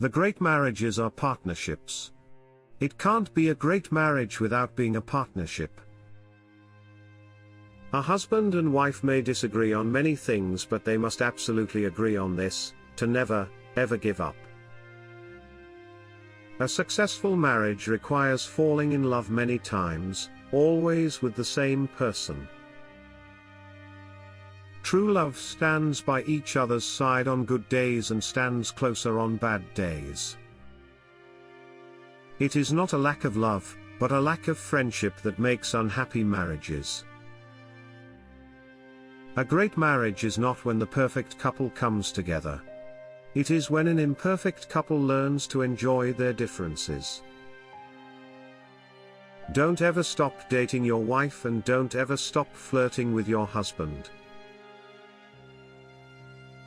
The great marriages are partnerships. It can't be a great marriage without being a partnership. A husband and wife may disagree on many things, but they must absolutely agree on this: to never, ever give up. A successful marriage requires falling in love many times, always with the same person. True love stands by each other's side on good days and stands closer on bad days. It is not a lack of love, but a lack of friendship that makes unhappy marriages. A great marriage is not when the perfect couple comes together. It is when an imperfect couple learns to enjoy their differences. Don't ever stop dating your wife, and don't ever stop flirting with your husband.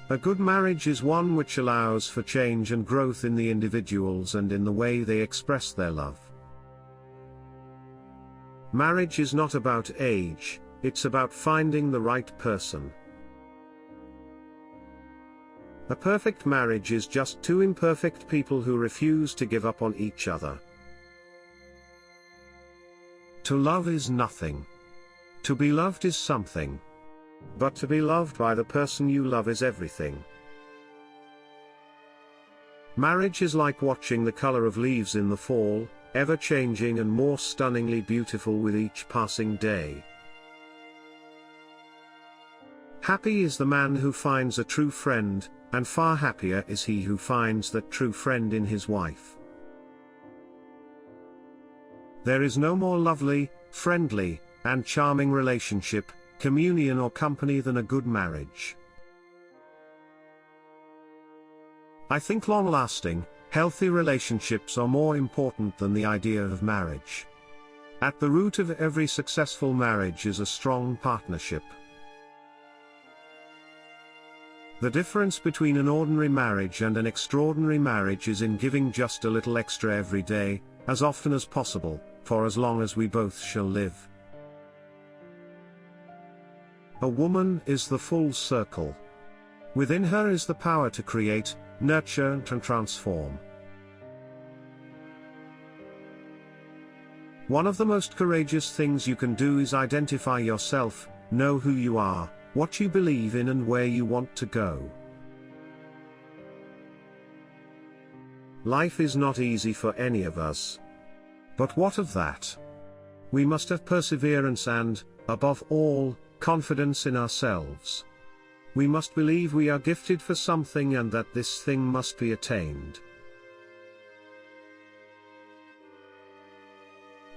A good marriage is one which allows for change and growth in the individuals and in the way they express their love. Marriage is not about age, it's about finding the right person. A perfect marriage is just two imperfect people who refuse to give up on each other. To love is nothing. To be loved is something. But to be loved by the person you love is everything. Marriage is like watching the color of leaves in the fall, ever changing and more stunningly beautiful with each passing day. Happy is the man who finds a true friend, and far happier is he who finds that true friend in his wife. There is no more lovely, friendly, and charming relationship, communion or company than a good marriage. I think long-lasting, healthy relationships are more important than the idea of marriage. At the root of every successful marriage is a strong partnership. The difference between an ordinary marriage and an extraordinary marriage is in giving just a little extra every day, as often as possible, for as long as we both shall live. A woman is the full circle. Within her is the power to create, nurture and transform. One of the most courageous things you can do is identify yourself, know who you are, what you believe in and where you want to go. Life is not easy for any of us. But what of that? We must have perseverance and, above all, confidence in ourselves. We must believe we are gifted for something and that this thing must be attained.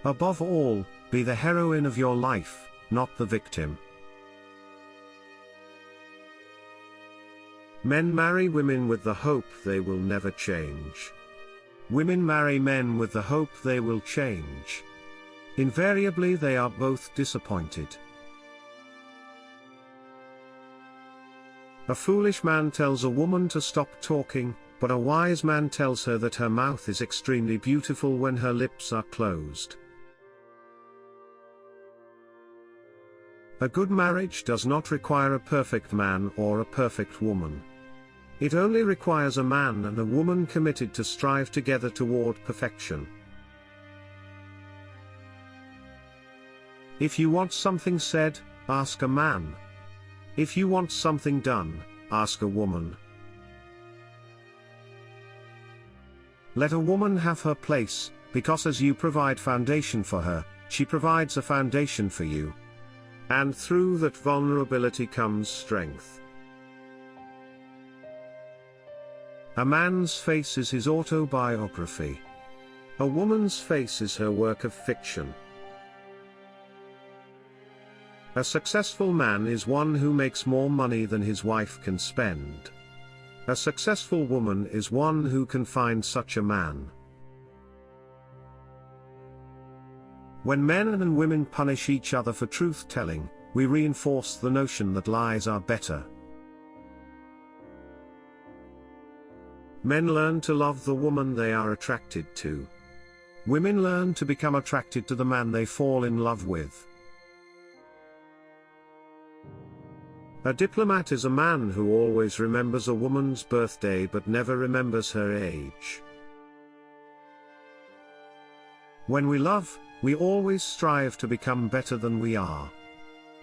Above all, be the heroine of your life, not the victim. Men marry women with the hope they will never change. Women marry men with the hope they will change. Invariably they are both disappointed. A foolish man tells a woman to stop talking, but a wise man tells her that her mouth is extremely beautiful when her lips are closed. A good marriage does not require a perfect man or a perfect woman. It only requires a man and a woman committed to strive together toward perfection. If you want something said, ask a man. If you want something done, ask a woman. Let a woman have her place, because as you provide foundation for her, she provides a foundation for you. And through that vulnerability comes strength. A man's face is his autobiography. A woman's face is her work of fiction. A successful man is one who makes more money than his wife can spend. A successful woman is one who can find such a man. When men and women punish each other for truth-telling, we reinforce the notion that lies are better. Men learn to love the woman they are attracted to. Women learn to become attracted to the man they fall in love with. A diplomat is a man who always remembers a woman's birthday but never remembers her age. When we love, we always strive to become better than we are.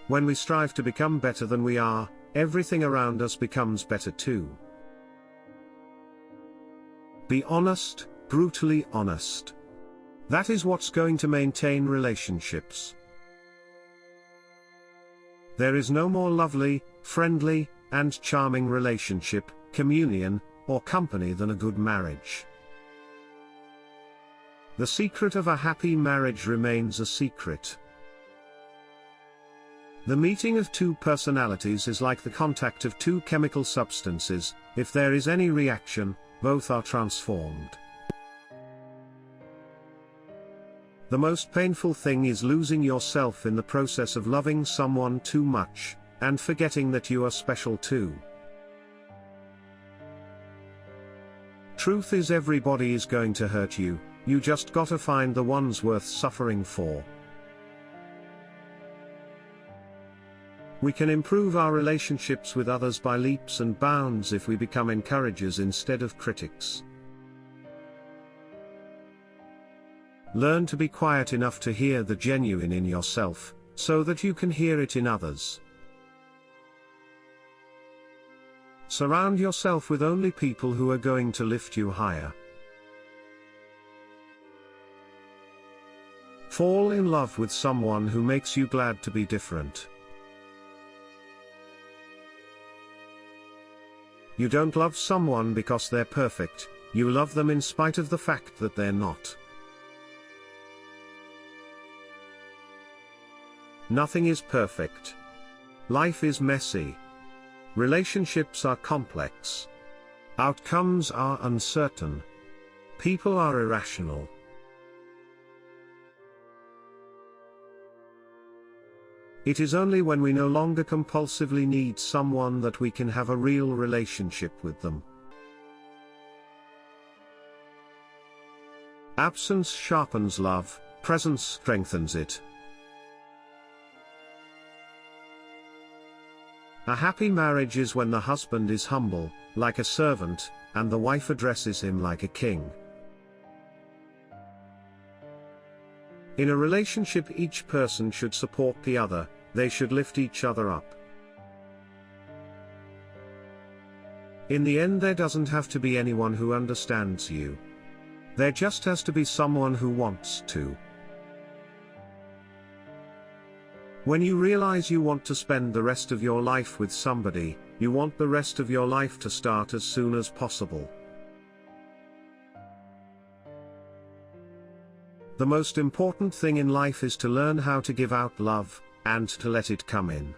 When we strive to become better than we are, everything around us becomes better too. Be honest, brutally honest. That is what's going to maintain relationships. There is no more lovely, friendly, and charming relationship, communion, or company than a good marriage. The secret of a happy marriage remains a secret. The meeting of two personalities is like the contact of two chemical substances. If there is any reaction, both are transformed. The most painful thing is losing yourself in the process of loving someone too much, and forgetting that you are special too. Truth is, everybody is going to hurt you, you just gotta find the ones worth suffering for. We can improve our relationships with others by leaps and bounds if we become encouragers instead of critics. Learn to be quiet enough to hear the genuine in yourself, so that you can hear it in others. Surround yourself with only people who are going to lift you higher. Fall in love with someone who makes you glad to be different. You don't love someone because they're perfect, you love them in spite of the fact that they're not. Nothing is perfect. Life is messy. Relationships are complex. Outcomes are uncertain. People are irrational. It is only when we no longer compulsively need someone that we can have a real relationship with them. Absence sharpens love, presence strengthens it. A happy marriage is when the husband is humble, like a servant, and the wife addresses him like a king. In a relationship, each person should support the other, they should lift each other up. In the end, there doesn't have to be anyone who understands you. There just has to be someone who wants to. When you realize you want to spend the rest of your life with somebody, you want the rest of your life to start as soon as possible. The most important thing in life is to learn how to give out love, and to let it come in.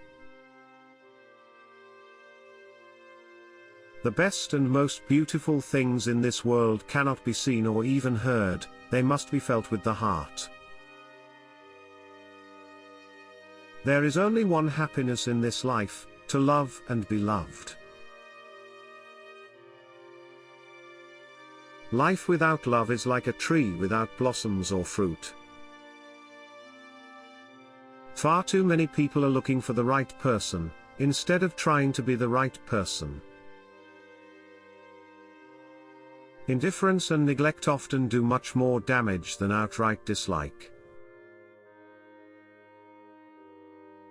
The best and most beautiful things in this world cannot be seen or even heard, they must be felt with the heart. There is only one happiness in this life, to love and be loved. Life without love is like a tree without blossoms or fruit. Far too many people are looking for the right person, instead of trying to be the right person. Indifference and neglect often do much more damage than outright dislike.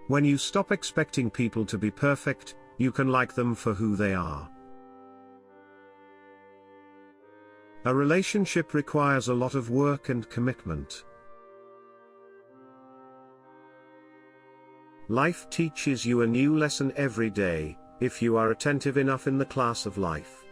When you stop expecting people to be perfect, you can like them for who they are. A relationship requires a lot of work and commitment. Life teaches you a new lesson every day, if you are attentive enough in the class of life.